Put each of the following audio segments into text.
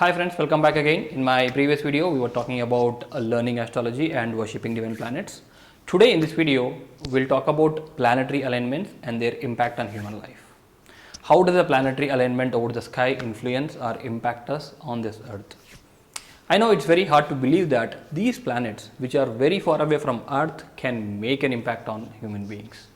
Hi friends, welcome back again. In my previous video, we were talking about learning astrology and worshipping divine planets. Today in this video, we'll talk about planetary alignments and their impact on human life. How does a planetary alignment over the sky influence or impact us on this earth? I know it's very hard to believe that these planets, which are very far away from earth, can make an impact on human beings.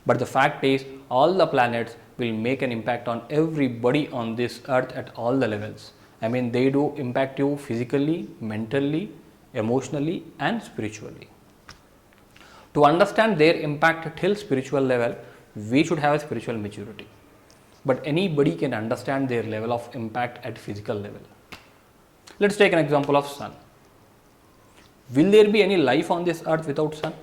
But the fact is, all the planets will make an impact on everybody on this earth at all the levels. I mean, they do impact you physically, mentally, emotionally, and spiritually. To understand their impact till spiritual level, we should have a spiritual maturity. But anybody can understand their level of impact at physical level. Let's take an example of sun. Will there be any life on this earth without sun?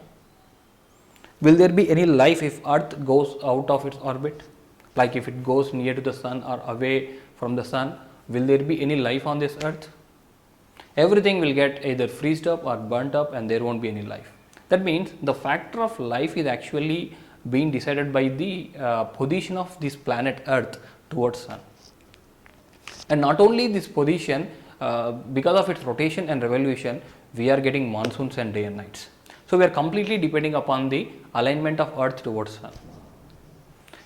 Will there be any life if earth goes out of its orbit? Like if it goes near to the sun or away from the sun, will there be any life on this earth? Everything will get either freezed up or burnt up and there won't be any life. That means the factor of life is actually being decided by the position of this planet earth towards sun. And not only this position, because of its rotation and revolution, we are getting monsoons and day and nights. So we are completely depending upon the alignment of earth towards sun.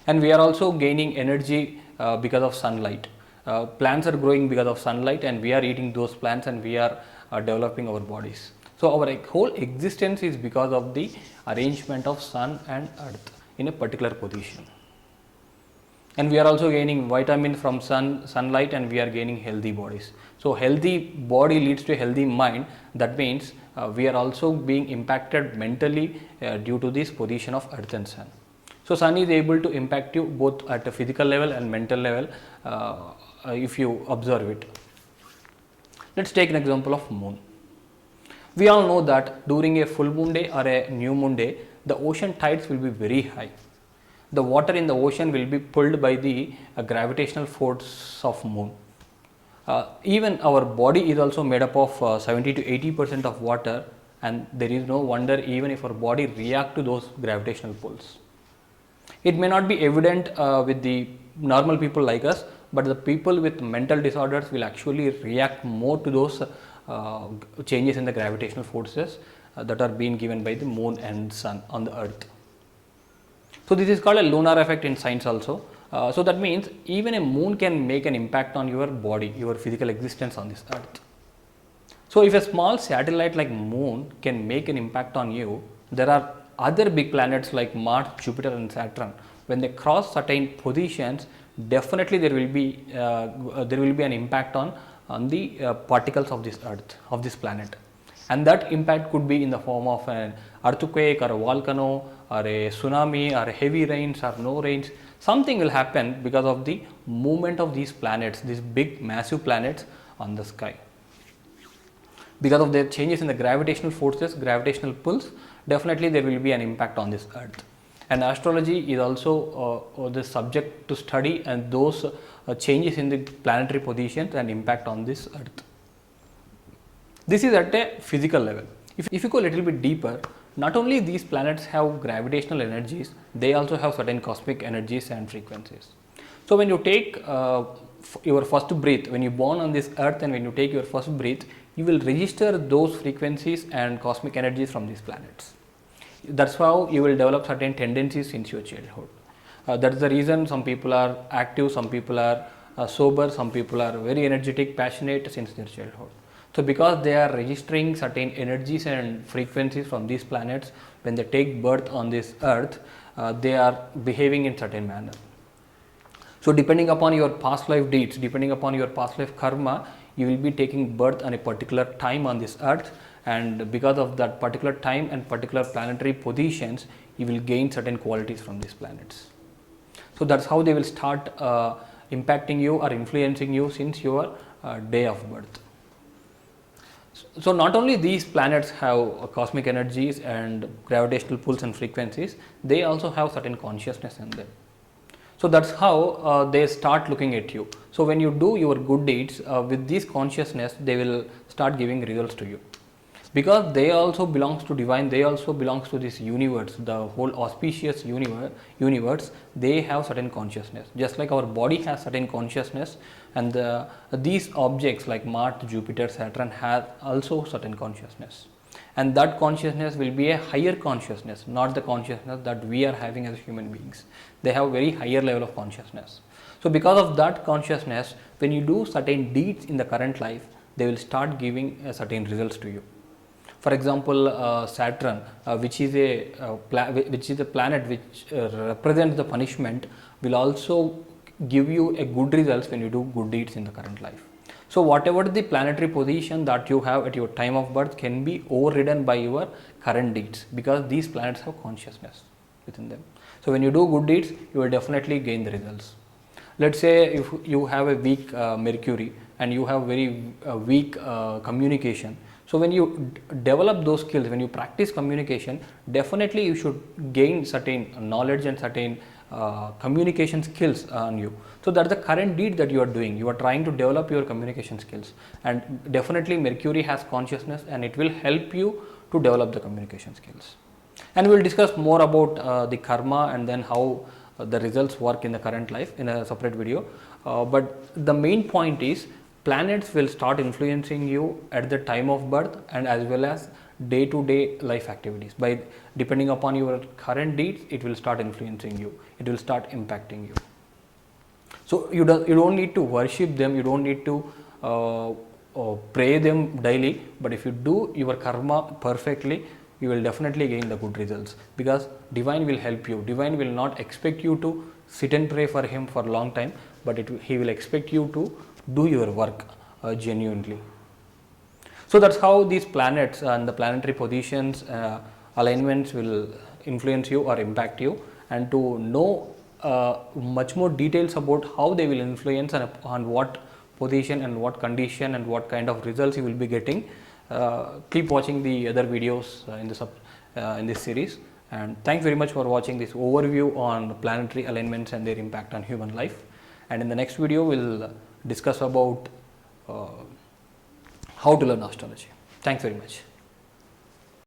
And we are also gaining energy because of sunlight. Plants are growing because of sunlight and we are eating those plants and we are developing our bodies. So our whole existence is because of the arrangement of sun and earth in a particular position. And we are also gaining vitamin from sunlight and we are gaining healthy bodies. So healthy body leads to a healthy mind. That means we are also being impacted mentally due to this position of earth and sun. So sun is able to impact you both at a physical level and mental level if you observe it. Let's take an example of moon. We all know that during a full moon day or a new moon day, the ocean tides will be very high. The water in the ocean will be pulled by the gravitational force of moon. Even our body is also made up of 70 to 80% of water, and there is no wonder even if our body react to those gravitational pulls. It may not be evident with the normal people like us, but the people with mental disorders will actually react more to those changes in the gravitational forces that are being given by the moon and sun on the earth. So this is called a lunar effect in science also. So that means even a moon can make an impact on your body, your physical existence on this earth. So if a small satellite like moon can make an impact on you, there are other big planets like Mars, Jupiter and Saturn. When they cross certain positions, definitely there will be an impact on the particles of this earth, of this planet. And that impact could be in the form of an earthquake or a volcano or a tsunami or heavy rains or no rains. Something will happen because of the movement of these planets, these big massive planets on the sky. Because of their changes in the gravitational forces, gravitational pulls, definitely there will be an impact on this earth. And astrology is also the subject to study and those changes in the planetary positions and impact on this earth. This is at a physical level. If you go a little bit deeper, not only these planets have gravitational energies, they also have certain cosmic energies and frequencies. So when you take your first breath, when you born on this earth and when you take your first breath, you will register those frequencies and cosmic energies from these planets. That's how you will develop certain tendencies since your childhood. That's the reason some people are active, some people are sober, some people are very energetic, passionate since their childhood. So because they are registering certain energies and frequencies from these planets, when they take birth on this earth, they are behaving in certain manner. So depending upon your past life deeds, depending upon your past life karma, you will be taking birth on a particular time on this earth, and because of that particular time and particular planetary positions, you will gain certain qualities from these planets. So that's how they will start impacting you or influencing you since your day of birth. So not only these planets have cosmic energies and gravitational pulls and frequencies, they also have certain consciousness in them. So that's how they start looking at you. So when you do your good deeds with this consciousness, they will start giving results to you. because they also belongs to divine, they also belongs to this universe, the whole auspicious universe. They have certain consciousness, just like our body has certain consciousness, and these objects like Mars, Jupiter, Saturn have also certain consciousness, and that consciousness will be a higher consciousness, not the consciousness that we are having as human beings. They have very higher level of consciousness. So because of that consciousness, when you do certain deeds in the current life, they will start giving certain results to you. For example, Saturn, which is a planet which represents the punishment, will also give you a good results when you do good deeds in the current life. So whatever the planetary position that you have at your time of birth can be overridden by your current deeds, because these planets have consciousness within them. So when you do good deeds, you will definitely gain the results. Let's say if you have a weak Mercury and you have very weak communication. So when you develop those skills, when you practice communication, definitely you should gain certain knowledge and certain communication skills on you. So that's the current deed that you are doing. You are trying to develop your communication skills, and definitely Mercury has consciousness and it will help you to develop the communication skills. And we will discuss more about the karma and then how the results work in the current life in a separate video. But the main point is, planets will start influencing you at the time of birth and as well as day to day life activities. By depending upon your current deeds, it will start influencing you, it will start impacting you. So you don't need to worship them, you don't need to pray them daily, but if you do your karma perfectly, you will definitely gain the good results, because divine will help you. Divine will not expect you to sit and pray for him for a long time, but he will expect you to do your work genuinely. So that's how these planets and the planetary positions, alignments will influence you or impact you. And to know much more details about how they will influence and on what position and what condition and what kind of results you will be getting, keep watching the other videos in this series. And thanks very much for watching this overview on planetary alignments and their impact on human life. And in the next video, we'll discuss about how to learn astrology. Thanks very much.